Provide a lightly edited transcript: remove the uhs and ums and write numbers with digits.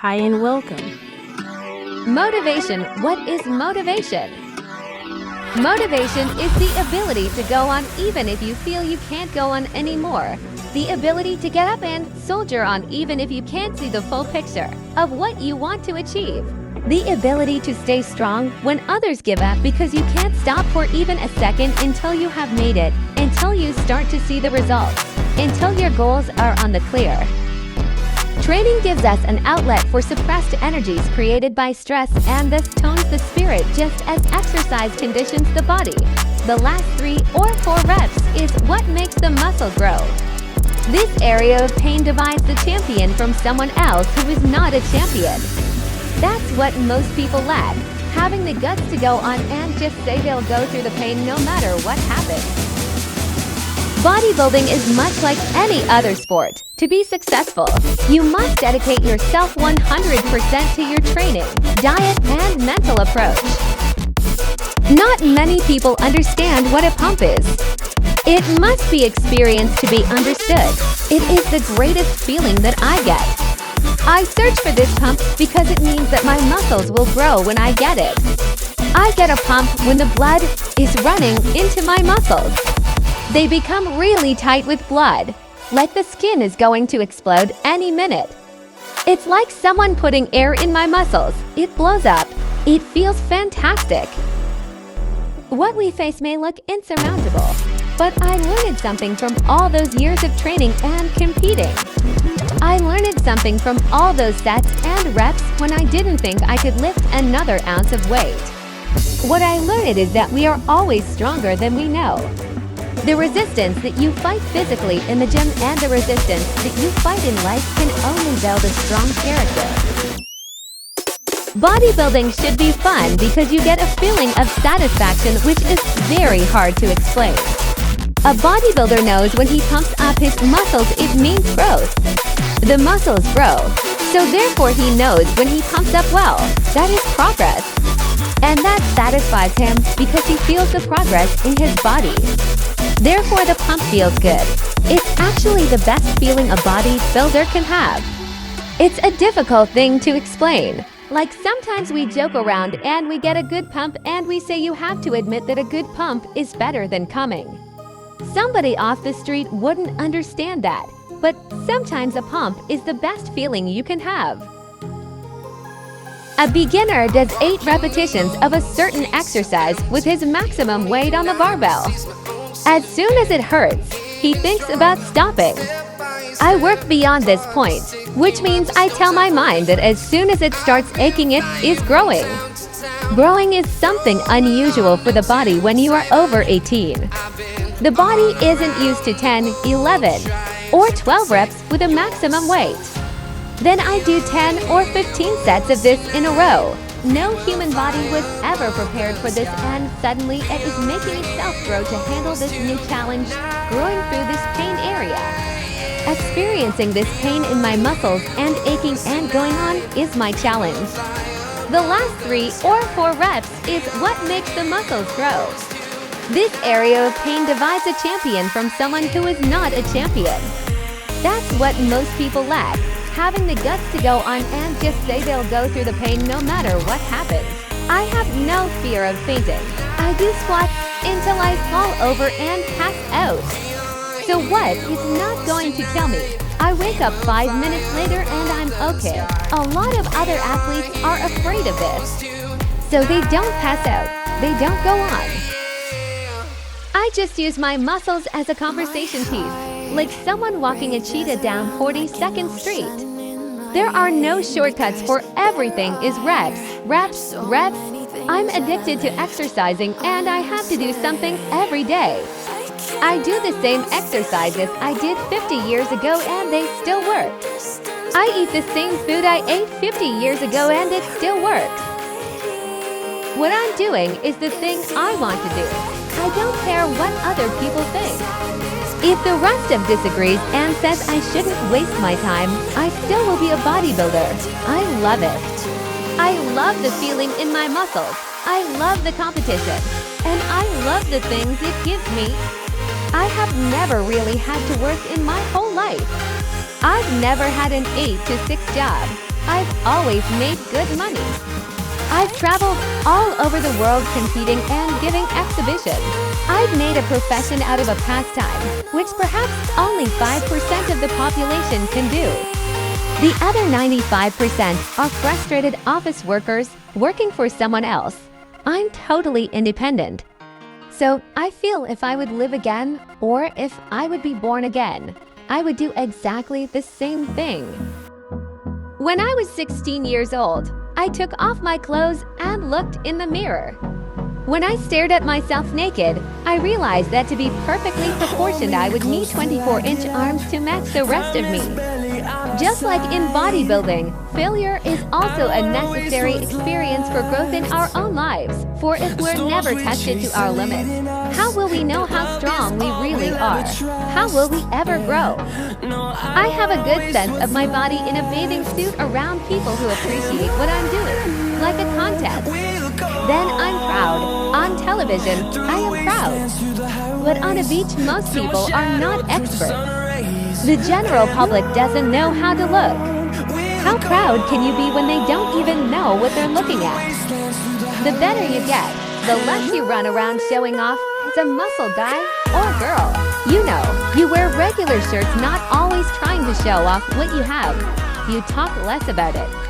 Hi and welcome. Motivation. What is motivation? Motivation is the ability to go on even if you feel you can't go on anymore. The ability to get up and soldier on even if you can't see the full picture of what you want to achieve. The ability to stay strong when others give up because you can't stop for even a second until you have made it, until you start to see the results, until your goals are on the clear. Training gives us an outlet for suppressed energies created by stress and thus tones the spirit just as exercise conditions the body. The last 3 or 4 reps is what makes the muscle grow. This area of pain divides the champion from someone else who is not a champion. That's what most people lack, having the guts to go on and just say they'll go through the pain no matter what happens. Bodybuilding is much like any other sport. To be successful, you must dedicate yourself 100% to your training, diet, and mental approach. Not many people understand what a pump is. It must be experienced to be understood. It is the greatest feeling that I get. I search for this pump because it means that my muscles will grow when I get it. I get a pump when the blood is running into my muscles. They become really tight with blood, like the skin is going to explode any minute. It's like someone putting air in my muscles. It blows up. It feels fantastic. What we face may look insurmountable, but I learned something from all those years of training and competing. I learned something from all those sets and reps when I didn't think I could lift another ounce of weight. What I learned is that we are always stronger than we know. The resistance that you fight physically in the gym and the resistance that you fight in life can only build a strong character. Bodybuilding should be fun because you get a feeling of satisfaction which is very hard to explain. A bodybuilder knows when he pumps up his muscles it means growth. The muscles grow, so therefore he knows when he pumps up well, that is progress. And that satisfies him because he feels the progress in his body. Therefore the pump feels good. It's actually the best feeling a bodybuilder can have. It's a difficult thing to explain. Like sometimes we joke around and we get a good pump and we say you have to admit that a good pump is better than coming. Somebody off the street wouldn't understand that, but sometimes a pump is the best feeling you can have. A beginner does 8 repetitions of a certain exercise with his maximum weight on the barbell. As soon as it hurts, he thinks about stopping. I work beyond this point, which means I tell my mind that as soon as it starts aching, it is growing. Growing is something unusual for the body when you are over 18. The body isn't used to 10, 11, or 12 reps with a maximum weight. Then I do 10 or 15 sets of this in a row. No human body was ever prepared for this, and suddenly it is making itself grow to handle this new challenge, growing through this pain area. Experiencing this pain in my muscles and aching and going on is my challenge. The last 3 or 4 reps is what makes the muscles grow. This area of pain divides a champion from someone who is not a champion. That's what most people lack, having the guts to go on and just say they'll go through the pain no matter what happens. I have no fear of fainting. I do squats until I fall over and pass out. So what is not going to kill me? I wake up 5 minutes later and I'm okay. A lot of other athletes are afraid of this. So they don't pass out. They don't go on. I just use my muscles as a conversation piece, like someone walking a cheetah down 42nd Street. There are no shortcuts, for everything is reps, reps, reps. I'm addicted to exercising and I have to do something every day. I do the same exercises I did 50 years ago and they still work. I eat the same food I ate 50 years ago and it still works. What I'm doing is the thing I want to do. I don't care what other people think. If the rest of disagrees and says I shouldn't waste my time, I still will be a bodybuilder. I love it. I love the feeling in my muscles. I love the competition. And I love the things it gives me. I have never really had to work in my whole life. I've never had an 8 to 6 job. I've always made good money. I've traveled all over the world competing and giving exhibitions. I've made a profession out of a pastime, which perhaps only 5% of the population can do. The other 95% are frustrated office workers working for someone else. I'm totally independent. So I feel if I would live again, or if I would be born again, I would do exactly the same thing. When I was 16 years old, I took off my clothes and looked in the mirror. When I stared at myself naked, I realized that to be perfectly proportioned, I would need 24-inch arms to match the rest of me. Just like in bodybuilding, failure is also a necessary experience for growth in our own lives. For if we're never tested to our limits, how will we know how strong we really are? How will we ever grow? I have a good sense of my body in a bathing suit around people who appreciate what I'm doing, like a contest. Then I'm proud. On television, I am proud. But on a beach, most people are not experts. The general public doesn't know how to look. How proud can you be when they don't even know what they're looking at? The better you get, the less you run around showing off as a muscle guy or girl. You know, you wear regular shirts, not always trying to show off what you have. You talk less about it.